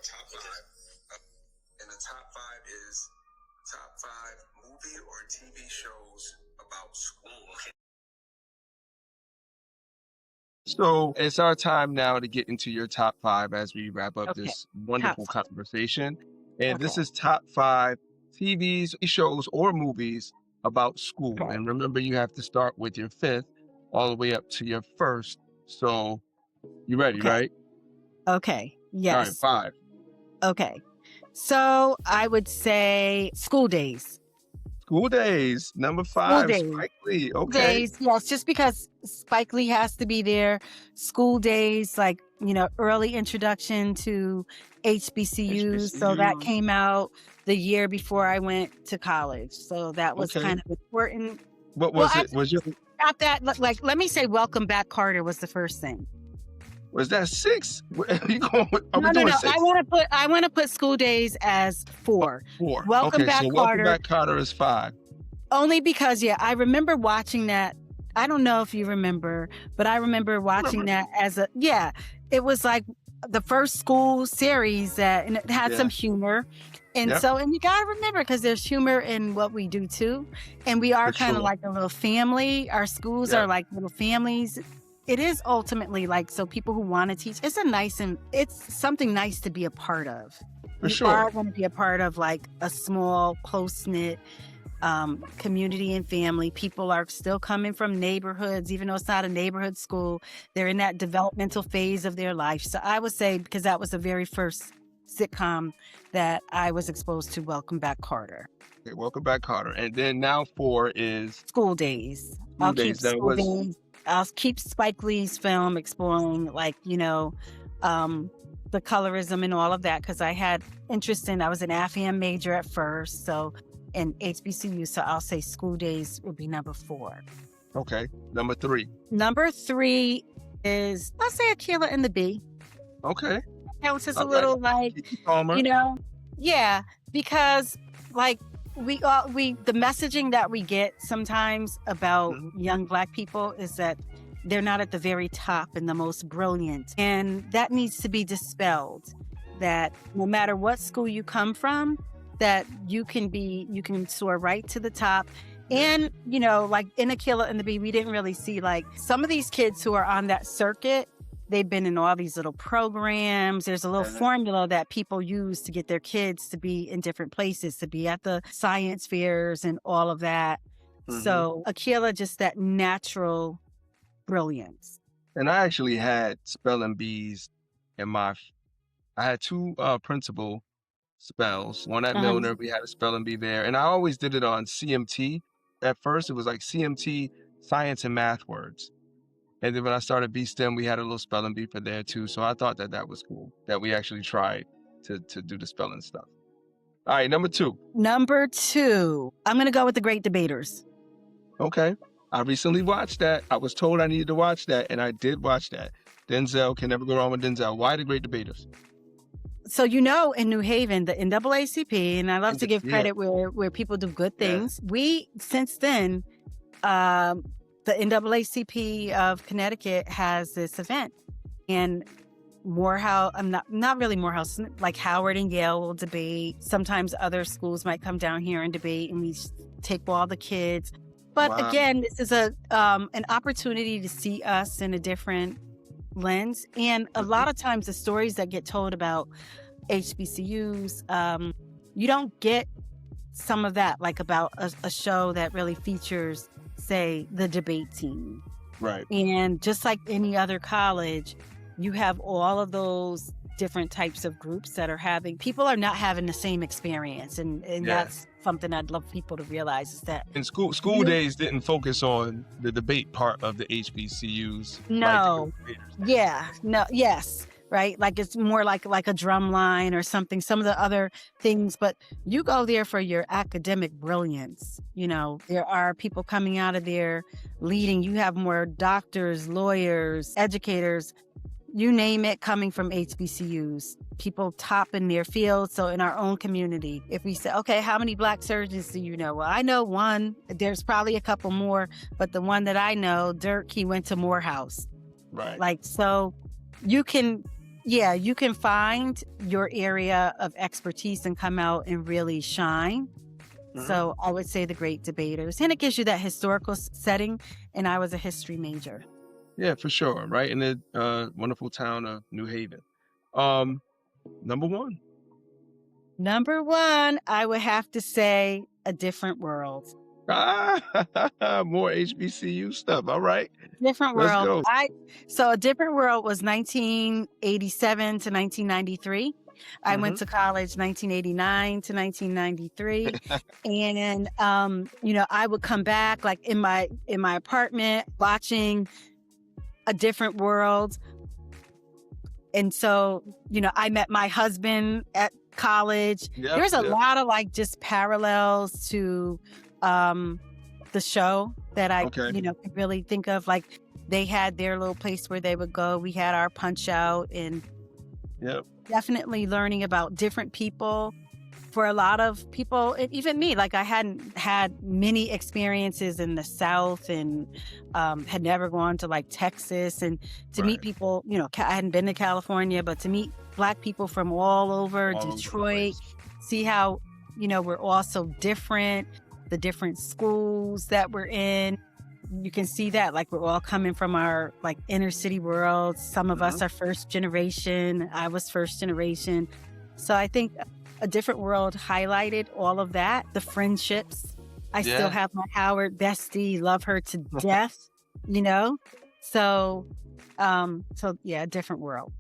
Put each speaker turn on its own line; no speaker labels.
top five. And the top five is top five movie or TV shows about school. So it's our time now to get into your top five as we wrap up this wonderful conversation. And this is top five TVs, shows, or movies about school.
Okay.
And remember, you have to start with your fifth all the way up to your first. So you ready, right?
Okay. Yes.
All right, five.
Okay. So I would say School Days.
School Days, number five,
Days.
Spike Lee.
School
Okay.
Days, yes, just because Spike Lee has to be there. School Days, like, early introduction to HBCUs. So that
HBCUs.
came out the year before I went to college. So that was
Okay.
kind of important.
What was it? Was your
Not that, like, let me say Welcome Back, Carter was the first thing.
was that six? Are we
No.
doing six?
I want to put School Days as four.
Four.
Welcome Back,
so
Carter.
Welcome Back, Carter is five.
Only because, I remember watching that. I don't know if you remember, but I remember watching that it was like the first school series and it had some humor. And and you got to remember, because there's humor in what we do too. And we are kind of like a little family. Our schools are like little families. It is ultimately like, so people who want to teach, it's something nice to be a part of.
For
You are going to be a part of like a small, close-knit community and family. People are still coming from neighborhoods, even though it's not a neighborhood school. They're in that developmental phase of their life. So I would say, because that was the very first sitcom that I was exposed to, Welcome Back, Carter.
Okay, Welcome Back, Carter. And then now four is
School Days.
School Days.
I'll keep Spike Lee's film exploring, like, the colorism and all of that, because I had interest I was an AFAM major at first, so in HBCU, so I'll say School Days would be number four.
Okay, number three.
Number three is, I'll say Akilah and the Bee.
Okay.
That was just a little because like the messaging that we get sometimes about young Black people is that they're not at the very top and the most brilliant. And that needs to be dispelled, that no matter what school you come from, that you can soar right to the top. And, like in Akilah and the Bee, we didn't really see like some of these kids who are on that circuit. They've been in all these little programs. There's a little formula that people use to get their kids to be in different places, to be at the science fairs and all of that. So Akilah, just that natural brilliance.
And I actually had spelling bees I had two principal spells. One at Milner, we had a spelling bee there. And I always did it on CMT. At first, it was like CMT, science and math words. And then when I started B-STEM, we had a little spelling bee for there too. So I thought that was cool, that we actually tried to do the spelling stuff. All right, number two.
Number two, I'm going to go with The Great Debaters.
Okay. I recently watched that. I was told I needed to watch that, and I did watch that. Denzel, can never go wrong with Denzel. Why The Great Debaters?
So, in New Haven, the NAACP, and I love to give credit where people do good things. We, since then, the NAACP of Connecticut has this event, and Morehouse, not really Morehouse, like Howard and Yale will debate. Sometimes other schools might come down here and debate, and we take all the kids. But again, this is an opportunity to see us in a different lens. And a lot of times the stories that get told about HBCUs, you don't get some of that, like about a show that really features, say, the debate team.
Right.
And just like any other college, you have all of those different types of groups that people are not having the same experience. And that's something I'd love people to realize, is that.
And school days didn't focus on the debate part of the HBCUs.
No. Yes. Right? Like it's more like a drum line or something, some of the other things, but you go there for your academic brilliance. There are people coming out of there leading. You have more doctors, lawyers, educators, you name it, coming from HBCUs, people top in their field. So in our own community, if we say, okay, how many Black surgeons do you know? Well, I know one. There's probably a couple more, but the one that I know, Dirk, he went to Morehouse.
Right.
Like, so you can yeah, you can find your area of expertise and come out and really shine.
Hmm.
So I would say the great debaters, and it gives you that historical setting. And I was a history major.
Yeah, for sure. Right in the wonderful town of New Haven. Um, number one.
Number one, I would have to say A Different World.
Ah, more HBCU stuff. All right,
Different
let's
World.
go.
So A Different World was 1987 to 1993. I went
Hmm.
to college 1989 to 1993. And I would come back like in my apartment watching A Different World. And so, I met my husband at college.
Yep,
There's a
yep.
lot of like just parallels to um the show that I,
Okay.
could really think of. Like they had their little place where they would go. We had our punch out, and
Yep.
definitely learning about different people. For a lot of people, and even me, like I hadn't had many experiences in the South, and had never gone to like Texas, and to meet
Right.
people, I hadn't been to California, but to meet Black people from all over
All over the
Detroit,
place.
see how, we're all so different, the different schools that we're in. You can see that like we're all coming from our like inner city world. Some of
Hmm.
us are first generation. I was first generation. So I think A Different World highlighted all of that. The friendships. I still
Yeah.
have my Howard bestie, love her to death, you know? So, so yeah, A Different World.